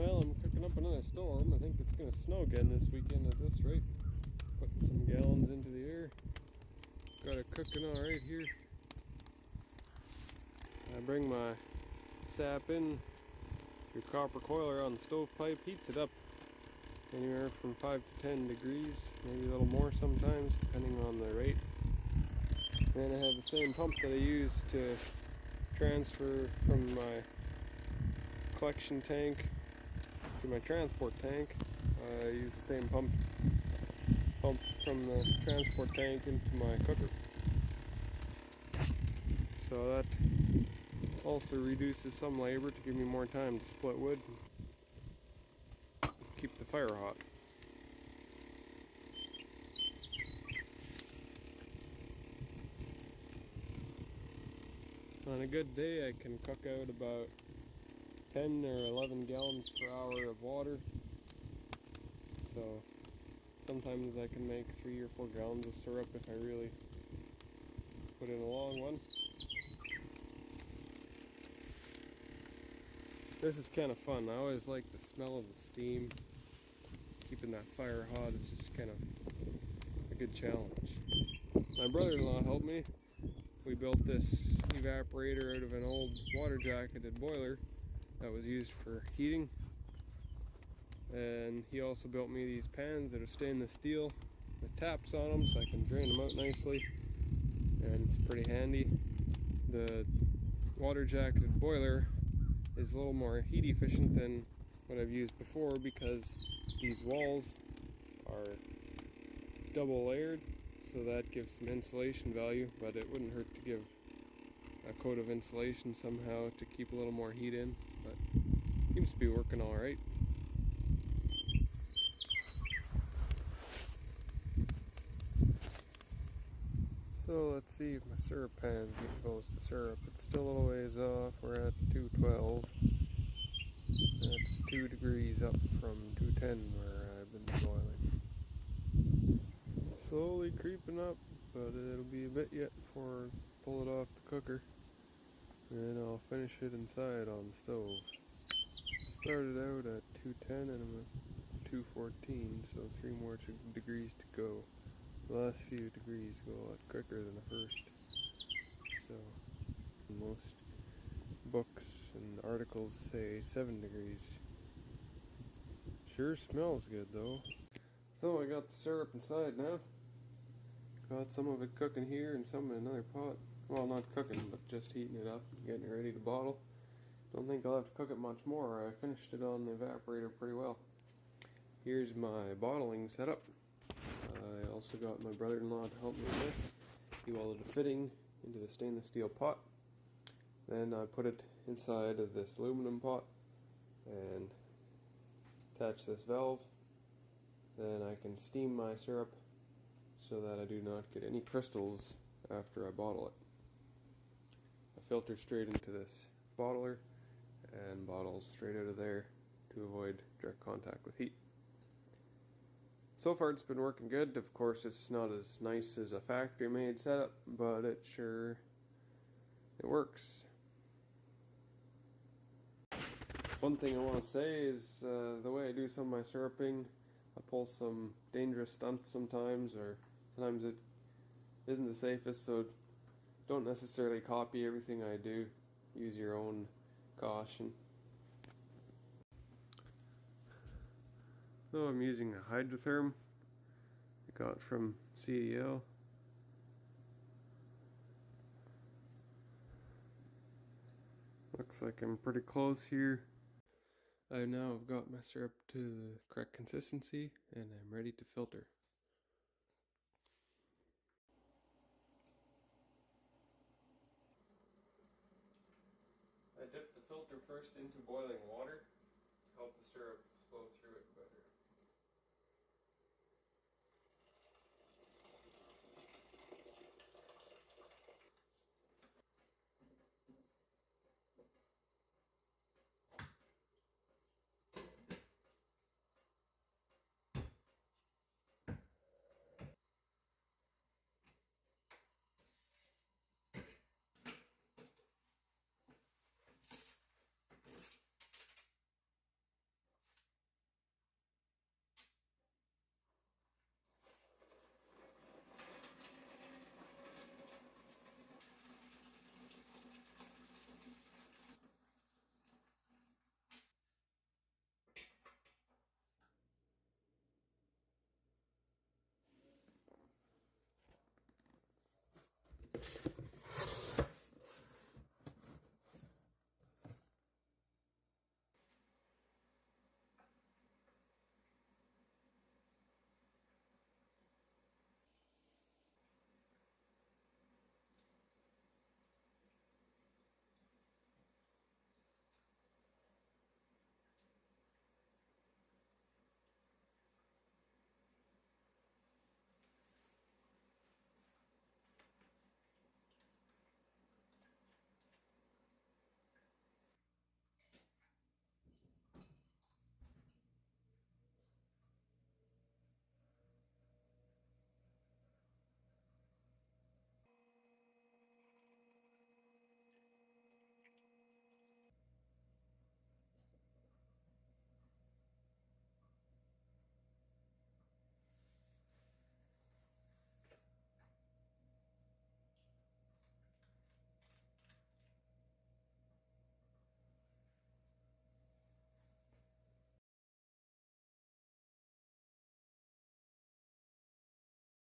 Well, I'm cooking up another storm. I think it's going to snow again this weekend at this rate. Putting some gallons into the air. Got it cooking alright here. I bring my sap in through copper coiler on the stovepipe, heats it up anywhere from 5 to 10 degrees, maybe a little more sometimes, depending on the rate. Then I have the same pump that I use to transfer from my collection tank to my transport tank. I use the same pump from the transport tank into my cooker. So that also reduces some labor to give me more time to split wood and keep the fire hot. On a good day I can cook out about 10 or 11 gallons per hour of water. So sometimes I can make 3 or 4 gallons of syrup if I really put in a long one. This is kind of fun. I always like the smell of the steam. Keeping that fire hot is just kind of a good challenge. My brother-in-law helped me. We built this evaporator out of an old water jacketed boiler that was used for heating. And he also built me these pans that are stainless steel with taps on them so I can drain them out nicely. And it's pretty handy. The water jacketed boiler is a little more heat efficient than what I've used before because these walls are double layered, so that gives some insulation value, but it wouldn't hurt to give a coat of insulation somehow to keep a little more heat in, but seems to be working all right. So let's see if my syrup pan's getting close to syrup. It's still a little ways off. We're at 212. That's 2 degrees up from 210 where I've been boiling. Slowly creeping up, but it'll be a bit yet before I pull it off the cooker. And I'll finish it inside on the stove. Started out at 210 and I'm at 214, so 3 more degrees to go. The last few degrees go a lot quicker than the first. So most books and articles say 7 degrees. Sure smells good though. So I got the syrup inside now. Got some of it cooking here and some in another pot. Well, not cooking, but just heating it up and getting it ready to bottle. Don't think I'll have to cook it much more. I finished it on the evaporator pretty well. Here's my bottling setup. I also got my brother-in-law to help me with this. He welded a fitting into the stainless steel pot. Then I put it inside of this aluminum pot and attach this valve. Then I can steam my syrup so that I do not get any crystals after I bottle it. I filter straight into this bottler and bottle straight out of there to avoid direct contact with heat. So far it's been working good. Of course it's not as nice as a factory made setup, but it works. One thing I want to say is the way I do some of my syruping, I pull some dangerous stunts sometimes, or sometimes it isn't the safest, so don't necessarily copy everything I do. Use your own caution. So I'm using a hydrotherm I got from CDL. Looks like I'm pretty close here. I now have got my syrup to the correct consistency and I'm ready to filter. I dip the filter first into boiling water to help the syrup flow through it better.